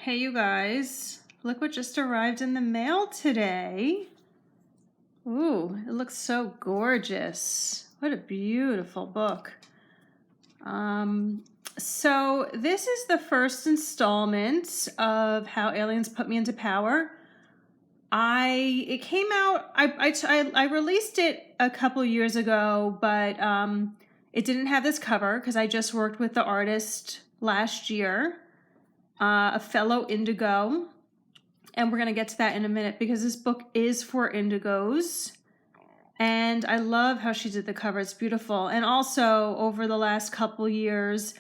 Hey, you guys, look what just arrived in the mail today. Ooh, it looks so gorgeous. What a beautiful book. So this is the first installment of How Aliens Put Me into Power. It came out, I released it a couple years ago, but it didn't have this cover because I just worked with the artist last year. A fellow indigo, and we're going to get to that in a minute because this book is for indigos, and I love how she did the cover. It's beautiful. And also, over the last couple years,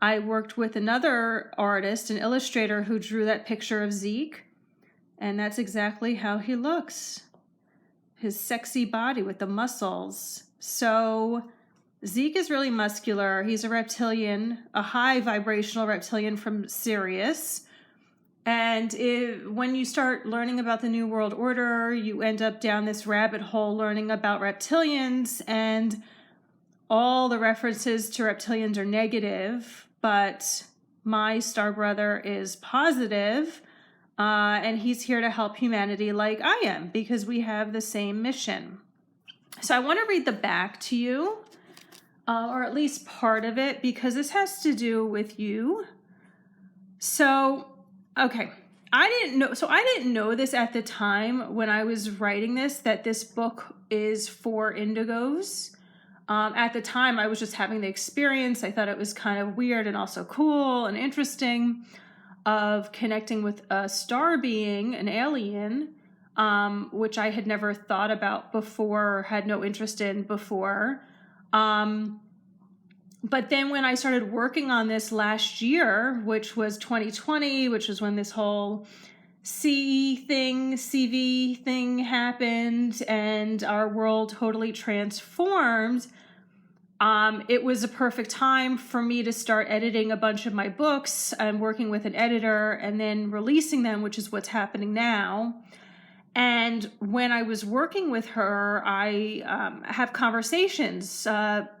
I worked with another artist, an illustrator, who drew that picture of Zeke, and that's exactly how he looks. His sexy body with the muscles. So Zeke is really muscular. He's a reptilian, a high vibrational reptilian from Sirius. And when you start learning about the New World Order, you end up down this rabbit hole learning about reptilians, and all the references to reptilians are negative, but my star brother is positive, and he's here to help humanity like I am because we have the same mission. So I want to read the back to you. Or at least part of it, because this has to do with you. So, okay, I didn't know this at the time when I was writing this, that this book is for indigos. At the time, I was just having the experience. I thought it was kind of weird and also cool and interesting of connecting with a star being, an alien, which I had never thought about before, had no interest in before. But then when I started working on this last year, which was 2020, which was when this whole CV thing happened and our world totally transformed, it was a perfect time for me to start editing a bunch of my books. I'm working with an editor and then releasing them, which is what's happening now. And when I was working with her, I have conversations.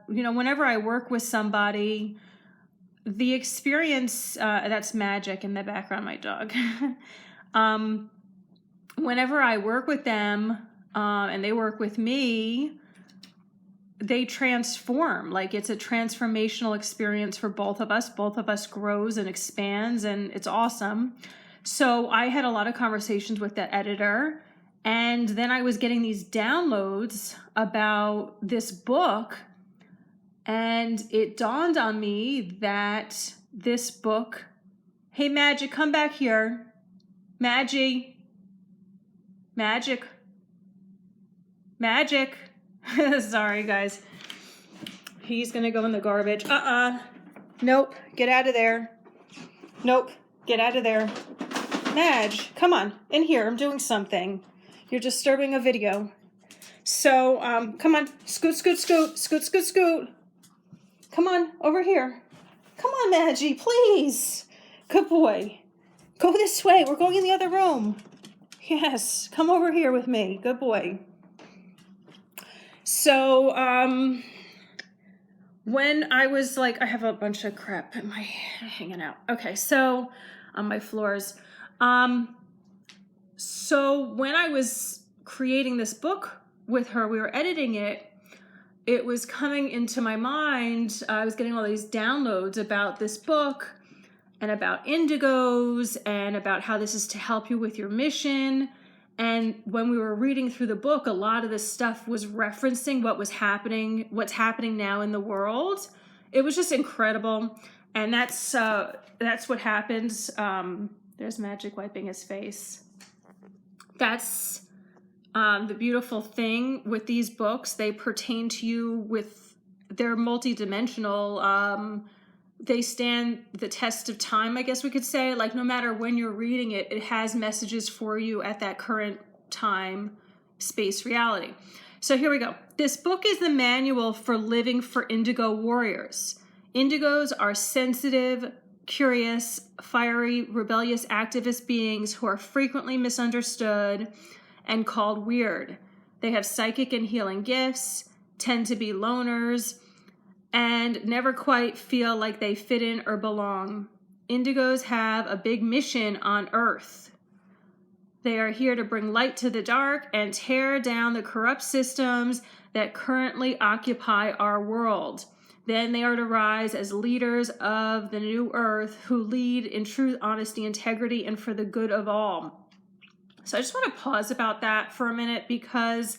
Whenever I work with somebody, the experience, that's Magic in the background, my dog. Whenever I work with them and they work with me, they transform. Like, it's a transformational experience for both of us. Both of us grows and expands, and it's awesome. So I had a lot of conversations with the editor, and then I was getting these downloads about this book, and it dawned on me that this book... Hey, Magic, come back here. Magic. Sorry, guys. He's gonna go in the garbage. Nope, get out of there. Nope, get out of there. Madge, come on, in here, I'm doing something. You're disturbing a video. So, come on, scoot. Come on, over here. Come on, Maggie, please. Good boy. Go this way, we're going in the other room. Yes, come over here with me, good boy. So, when I was like, I have a bunch of crap in my hanging out. Okay, so on my floors. So when I was creating this book with her, we were editing it. It was coming into my mind. I was getting all these downloads about this book and about indigos and about how this is to help you with your mission. And when we were reading through the book, a lot of this stuff was referencing what's happening now in the world. It was just incredible. And that's what happens. There's Magic wiping his face. That's the beautiful thing with these books. They pertain to you they're multidimensional. They stand the test of time, I guess we could say. Like, no matter when you're reading it, it has messages for you at that current time, space, reality. So here we go. This book is the manual for living for indigo warriors. Indigos are sensitive, curious, fiery, rebellious activist beings who are frequently misunderstood and called weird. They have psychic and healing gifts, tend to be loners, and never quite feel like they fit in or belong. Indigos have a big mission on Earth. They are here to bring light to the dark and tear down the corrupt systems that currently occupy our world. Then they are to rise as leaders of the new Earth who lead in truth, honesty, integrity, and for the good of all. So I just want to pause about that for a minute, because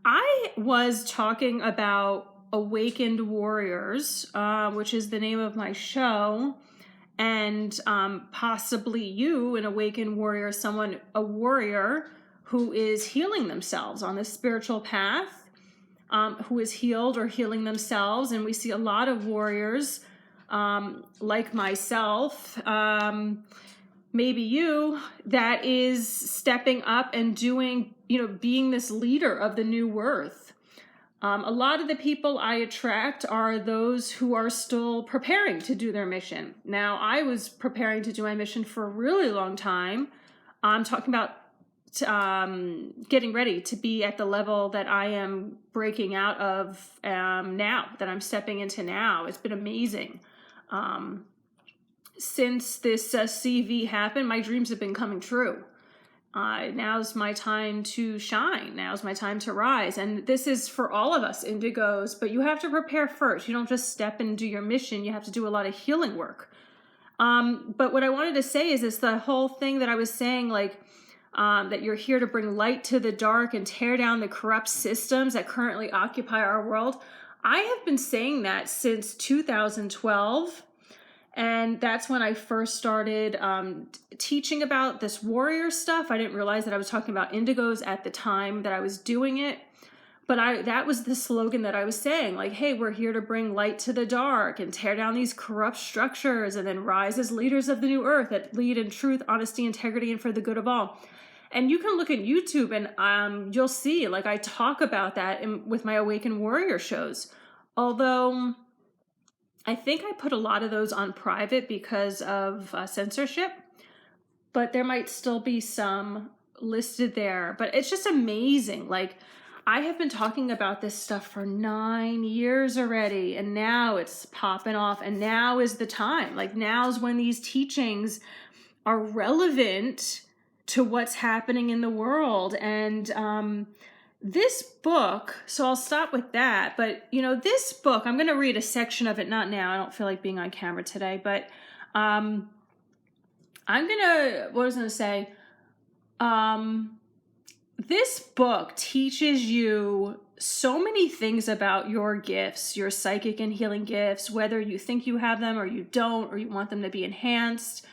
I was talking about Awakened Warriors, which is the name of my show, and possibly you, an awakened warrior, a warrior who is healing themselves on this spiritual path, who is healed or healing themselves. And we see a lot of warriors like myself, maybe you, that is stepping up and doing, being this leader of the new Earth. A lot of the people I attract are those who are still preparing to do their mission. Now, I was preparing to do my mission for a really long time. I'm talking about getting ready to be at the level that I am breaking out of now, that I'm stepping into now. It's been amazing. Since this CV happened, my dreams have been coming true. Now's my time to shine. Now's my time to rise. And this is for all of us indigos, but you have to prepare first. You don't just step and do your mission. You have to do a lot of healing work. But what I wanted to say is the whole thing that I was saying, that you're here to bring light to the dark and tear down the corrupt systems that currently occupy our world. I have been saying that since 2012. And that's when I first started teaching about this warrior stuff. I didn't realize that I was talking about indigos at the time that I was doing it. But that was the slogan that I was saying, hey, we're here to bring light to the dark and tear down these corrupt structures and then rise as leaders of the new Earth that lead in truth, honesty, integrity, and for the good of all. And you can look at YouTube and you'll see, I talk about that with my Awakened Warrior shows. Although I think I put a lot of those on private because of censorship, but there might still be some listed there. But it's just amazing. I have been talking about this stuff for 9 years already, and now it's popping off, and now is the time. Now's when these teachings are relevant to what's happening in the world. And this book, so I'll stop with that, but this book, I'm going to read a section of it, not now, I don't feel like being on camera today, but what was I going to say? This book teaches you so many things about your gifts, your psychic and healing gifts, whether you think you have them or you don't, or you want them to be enhanced.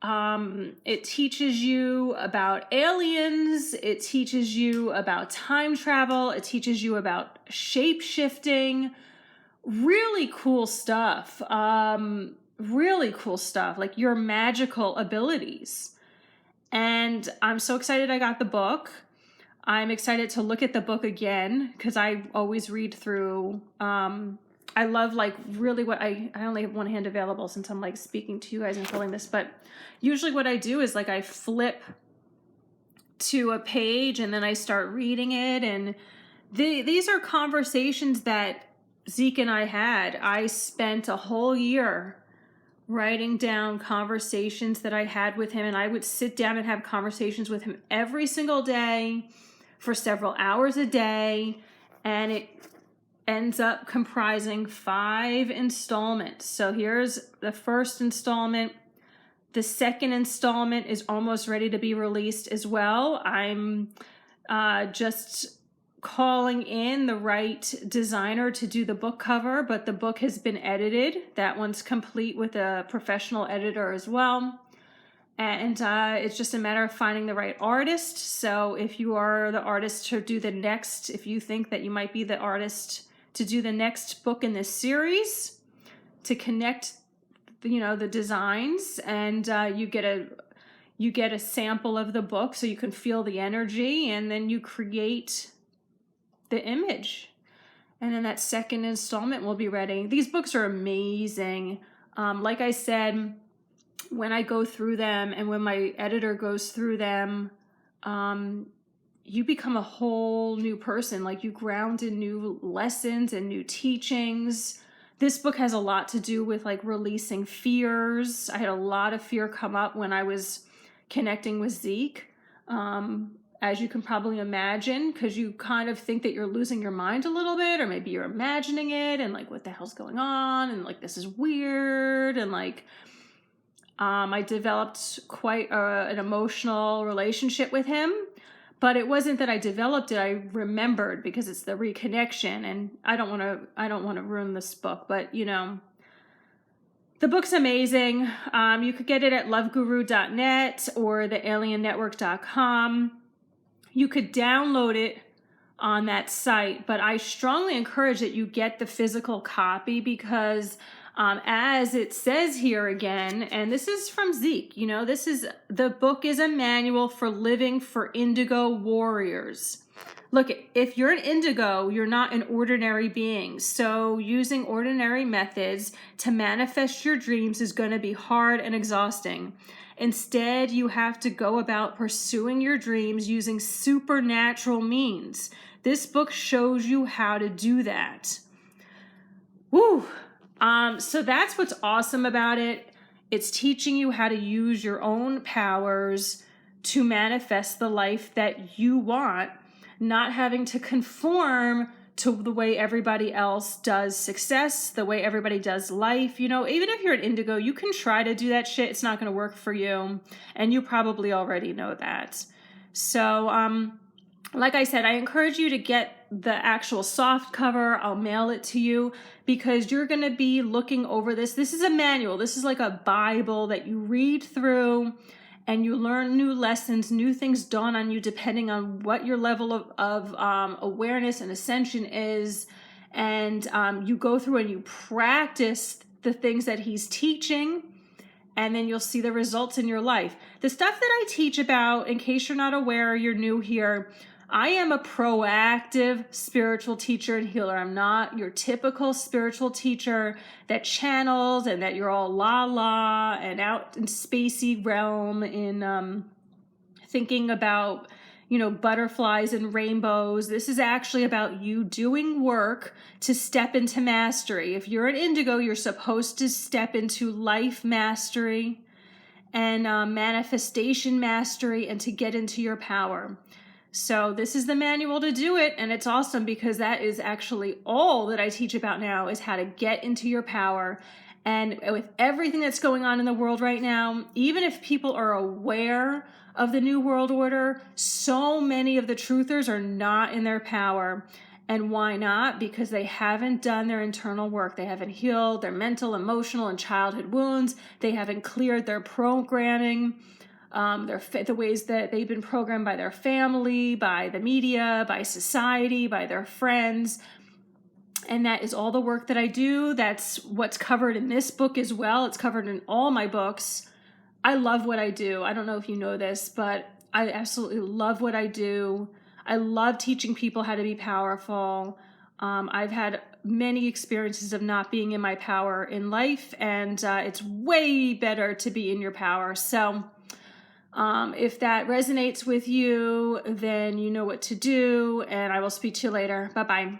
It teaches you about aliens. It teaches you about time travel. It teaches you about shape-shifting. Really cool stuff. Really cool stuff, your magical abilities. And I'm so excited I got the book. I'm excited to look at the book again, because I always read through. I love really what I only have one hand available since I'm speaking to you guys and filling this, but usually what I do is I flip to a page and then I start reading it. And these are conversations that Zeke and I had. I spent a whole year writing down conversations that I had with him, and I would sit down and have conversations with him every single day for several hours a day, and it ends up comprising 5 installments. So here's the first installment. The second installment is almost ready to be released as well. I'm just calling in the right designer to do the book cover, but the book has been edited. That one's complete with a professional editor as well. And it's just a matter of finding the right artist. So if you are the artist to do the next, if you think that you might be the artist to do the next book in this series, to connect, the designs, and you get a sample of the book so you can feel the energy, and then you create the image. And then that second installment will be ready. These books are amazing. Like I said, when I go through them and when my editor goes through them, you become a whole new person. You ground in new lessons and new teachings This book has a lot to do with like releasing fears. I had a lot of fear come up when I was connecting with Zeke. As you can probably imagine, because you kind of think that you're losing your mind a little bit, or maybe you're imagining it and like, what the hell's going on? And like, this is weird. And like, I developed quite an emotional relationship with him, but it wasn't that I developed it. I remembered, because it's the reconnection, and I don't want to ruin this book, but you know, the book's amazing. You could get it at loveguru.net or thealiennetwork.com. You could download it on that site, but I strongly encourage that you get the physical copy, because as it says here again, and this is from Zeke, you know, the book is a manual for living for indigo warriors. Look, if you're an indigo, you're not an ordinary being. So using ordinary methods to manifest your dreams is going to be hard and exhausting. Instead, you have to go about pursuing your dreams using supernatural means. This book shows you how to do that. Woo! So that's what's awesome about it. It's teaching you how to use your own powers to manifest the life that you want, not having to conform to the way everybody else does success, the way everybody does life. You know, even if you're an indigo, you can try to do that shit. It's not going to work for you. And you probably already know that. So, like I said, I encourage you to get the actual soft cover. I'll mail it to you, because you're going to be looking over this. This is a manual. This is like a Bible that you read through, and you learn new lessons, new things dawn on you depending on what your level of awareness and ascension is. And you go through and you practice the things that he's teaching, and then you'll see the results in your life. The stuff that I teach about, in case you're not aware, you're new here, I am a proactive spiritual teacher and healer. I'm not your typical spiritual teacher that channels and that you're all la and out in spacey realm in thinking about, you know, butterflies and rainbows. This is actually about you doing work to step into mastery. If you're an indigo, you're supposed to step into life mastery and manifestation mastery, and to get into your power. So this is the manual to do it, and it's awesome, because that is actually all that I teach about now, is how to get into your power. And with everything that's going on in the world right now, even if people are aware of the New World Order, so many of the truthers are not in their power. And why not? Because they haven't done their internal work. They haven't healed their mental, emotional, and childhood wounds. They haven't cleared their programming. The ways that they've been programmed by their family, by the media, by society, by their friends. And that is all the work that I do. That's what's covered in this book as well. It's covered in all my books. I love what I do. I don't know if you know this, but I absolutely love what I do. I love teaching people how to be powerful. I've had many experiences of not being in my power in life, and it's way better to be in your power. So if that resonates with you, then you know what to do, and I will speak to you later. Bye-bye.